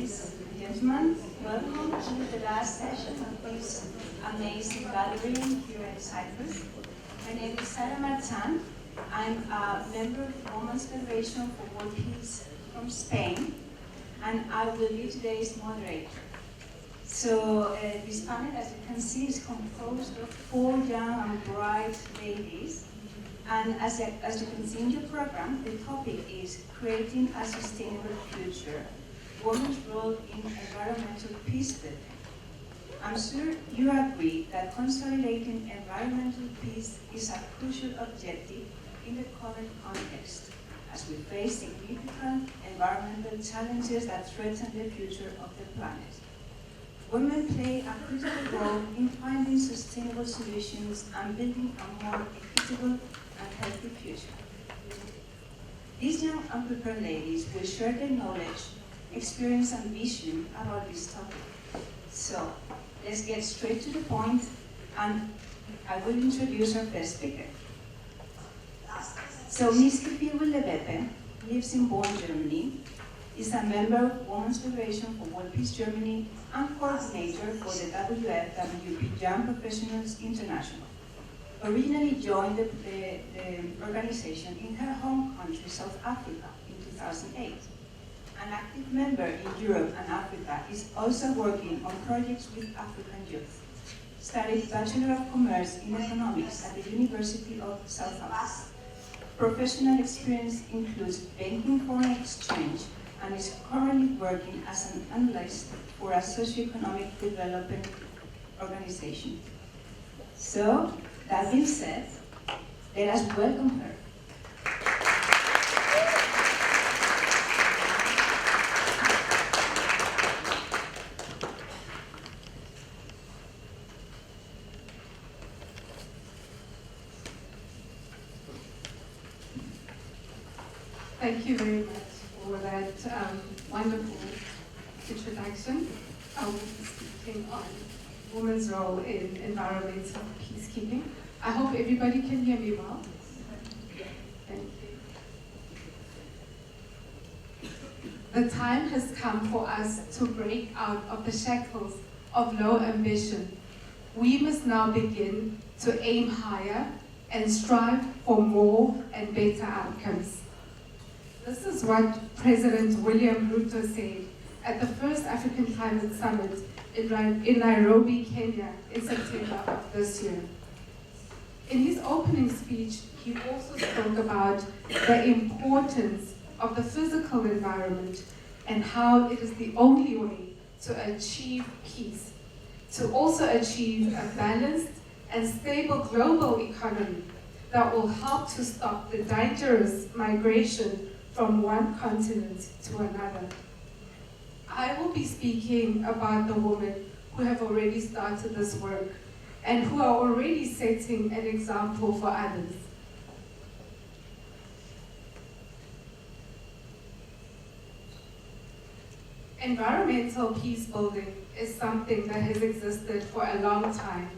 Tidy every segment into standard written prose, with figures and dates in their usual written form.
Ladies and gentlemen, welcome to the last session of this amazing gathering here in Cyprus. My name is Sara Marchan. I'm a member of the Women's Federation for World Peace from Spain, and I will be today's moderator. So this panel, as you can see, is composed of 4 young and bright ladies. And as you can see in your program, the topic is creating a sustainable future, women's role in environmental peace building. I'm sure you agree that consolidating environmental peace is a crucial objective in the current context, as we face significant environmental challenges that threaten the future of the planet. Women play a critical role in finding sustainable solutions and building a more equitable and healthy future. These young and prepared ladies will share their knowledge, experience, and vision about this topic. So, let's get straight to the point, and I will introduce our first speaker. So, Ms. Kefilwe Lebepe lives in Bonn, Germany, is a member of Women's Federation for World Peace Germany, and coordinator for the WFWP Young Professionals International. Originally joined the organization in her home country, South Africa, in 2008. An active member in Europe and Africa, is also working on projects with African youth. Studied Bachelor of Commerce in Economics at the University of South Africa. Professional experience includes banking, foreign exchange, and is currently working as an analyst for a socioeconomic development organization. So, that being said, let us welcome her. Thank you very much for that wonderful introduction. I will be speaking on women's role in environmental peacekeeping. I hope everybody can hear me well. Thank you. The time has come for us to break out of the shackles of low ambition. We must now begin to aim higher and strive for more and better outcomes. This is what President William Ruto said at the first African Climate Summit in Nairobi, Kenya, in September of this year. In his opening speech, he also spoke about the importance of the physical environment and how it is the only way to achieve peace, to also achieve a balanced and stable global economy that will help to stop the dangerous migration from one continent to another. I will be speaking about the women who have already started this work and who are already setting an example for others. Environmental peace building is something that has existed for a long time.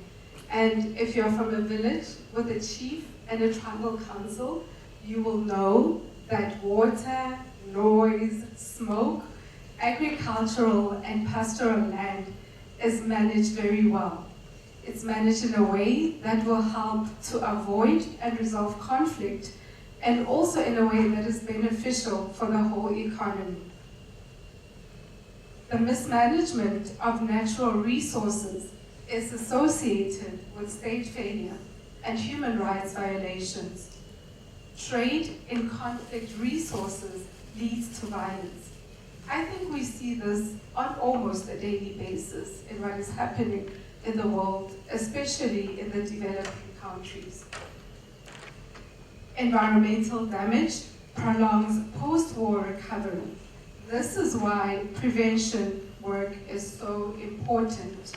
And if you're from a village with a chief and a tribal council, you will know that water, noise, smoke, agricultural and pastoral land is managed very well. It's managed in a way that will help to avoid and resolve conflict, and also in a way that is beneficial for the whole economy. The mismanagement of natural resources is associated with state failure and human rights violations. Trade in conflict resources leads to violence. I think we see this on almost a daily basis in what is happening in the world, especially in the developing countries. Environmental damage prolongs post-war recovery. This is why prevention work is so important.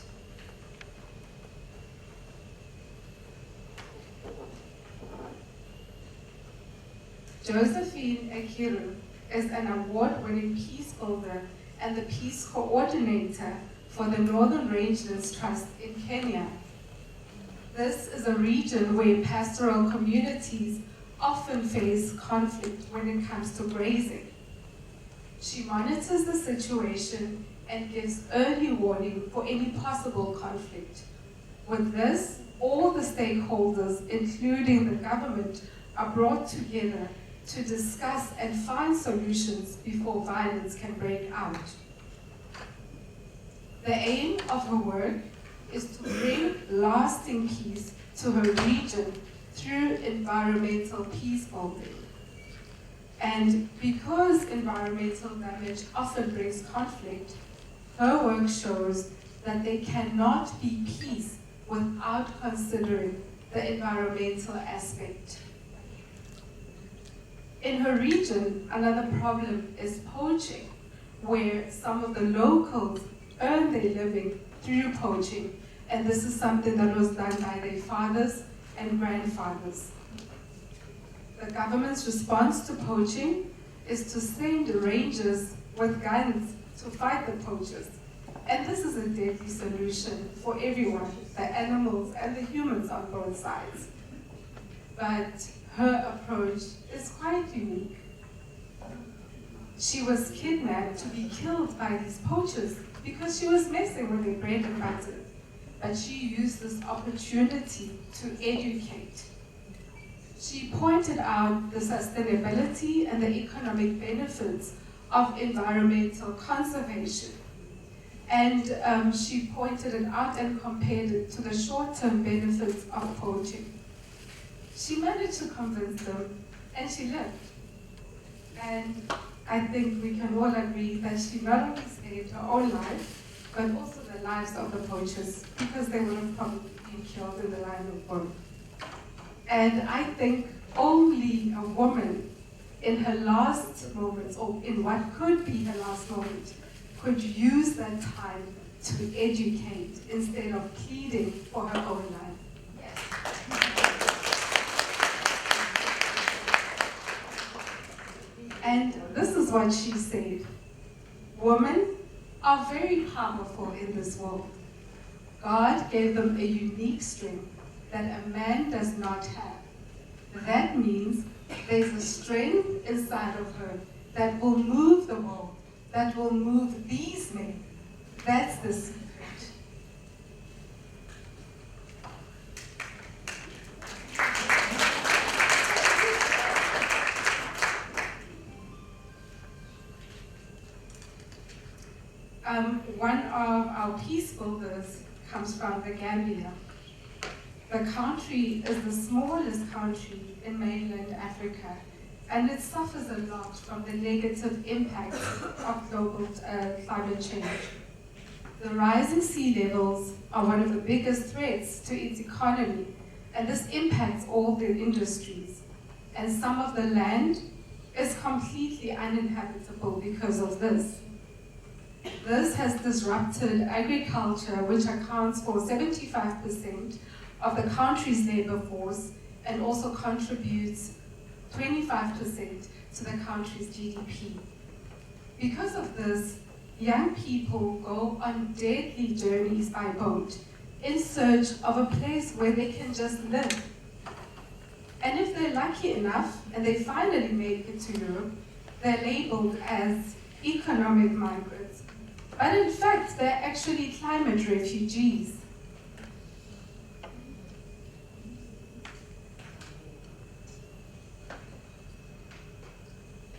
Josephine Akiru is an award-winning peace builder and the peace coordinator for the Northern Rangelands Trust in Kenya. This is a region where pastoral communities often face conflict when it comes to grazing. She monitors the situation and gives early warning for any possible conflict. With this, all the stakeholders, including the government, are brought together to discuss and find solutions before violence can break out. The aim of her work is to bring lasting peace to her region through environmental peacebuilding. And because environmental damage often brings conflict, her work shows that there cannot be peace without considering the environmental aspect. In her region, another problem is poaching, where some of the locals earn their living through poaching, and this is something that was done by their fathers and grandfathers. The government's response to poaching is to send rangers with guns to fight the poachers. And this is a deadly solution for everyone, the animals and the humans on both sides. But her approach is quite unique. She was kidnapped to be killed by these poachers because she was messing with their bread and butter. But she used this opportunity to educate. She pointed out the sustainability and the economic benefits of environmental conservation. And she pointed it out and compared it to the short-term benefits of poaching. She managed to convince them, and she lived. And I think we can all agree that she not only saved her own life, but also the lives of the poachers, because they would have probably been killed in the line of work. And I think only a woman in her last moments, or in what could be her last moment, could use that time to educate instead of pleading for her own life. Yes. And this is what she said. Women are very powerful in this world. God gave them a unique strength that a man does not have. That means there's a strength inside of her that will move the world, that will move these men. That's the secret. One of our peace builders comes from the Gambia. The country is the smallest country in mainland Africa, and it suffers a lot from the negative impacts of global climate change. The rising sea levels are one of the biggest threats to its economy, and this impacts all the industries. And some of the land is completely uninhabitable because of this. This has disrupted agriculture, which accounts for 75% of the country's labor force and also contributes 25% to the country's GDP. Because of this, young people go on deadly journeys by boat in search of a place where they can just live. And if they're lucky enough and they finally make it to Europe, they're labeled as economic migrants. But in fact, they're actually climate refugees.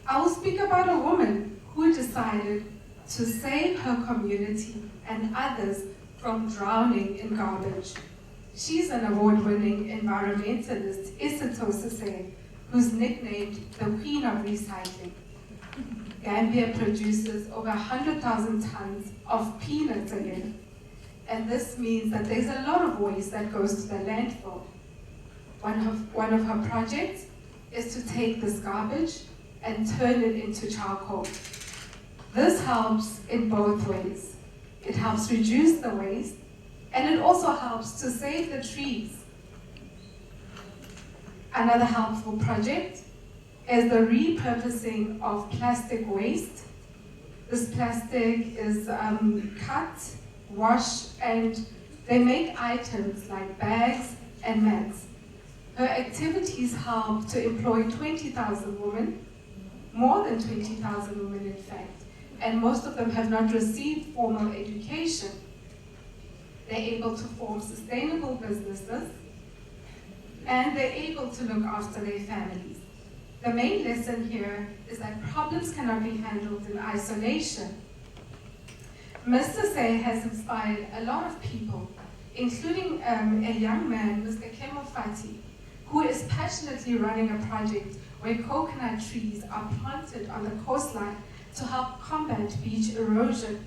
I will speak about a woman who decided to save her community and others from drowning in garbage. She's an award-winning environmentalist, Isito Sese, who's nicknamed the Queen of Recycling. Gambia produces over 100,000 tons of peanuts a year, and this means that there's a lot of waste that goes to the landfill. One of her projects is to take this garbage and turn it into charcoal. This helps in both ways. It helps reduce the waste, and it also helps to save the trees. Another helpful project is the repurposing of plastic waste. This plastic is cut, washed, and they make items like bags and mats. Her activities help to employ 20,000 women, more than 20,000 women in fact, and most of them have not received formal education. They're able to form sustainable businesses, and they're able to look after their families. The main lesson here is that problems cannot be handled in isolation. Mr. Say has inspired a lot of people, including a young man, Mr. Kefilwe, who is passionately running a project where coconut trees are planted on the coastline to help combat beach erosion.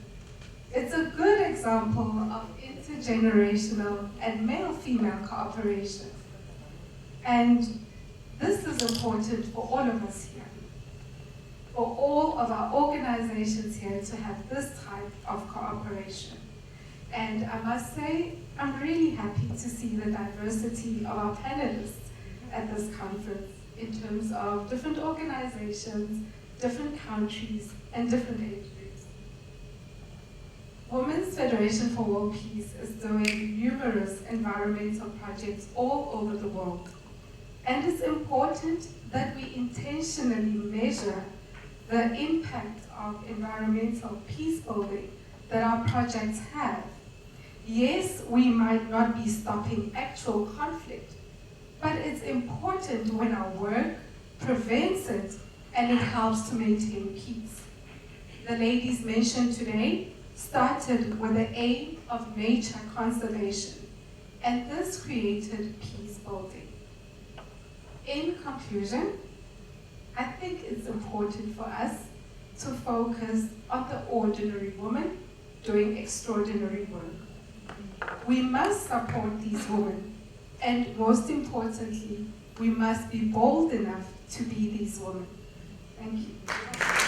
It's a good example of intergenerational and male-female cooperation. And this is important for all of us here, for all of our organizations here to have this type of cooperation. And I must say, I'm really happy to see the diversity of our panelists at this conference in terms of different organizations, different countries, and different age groups. Women's Federation for World Peace is doing numerous environmental projects all over the world. And it's important that we intentionally measure the impact of environmental peace building that our projects have. Yes, we might not be stopping actual conflict, but it's important when our work prevents it and it helps to maintain peace. The ladies mentioned today started with the aim of nature conservation, and this created peace building. In conclusion, I think it's important for us to focus on the ordinary woman doing extraordinary work. We must support these women, and most importantly, we must be bold enough to be these women. Thank you.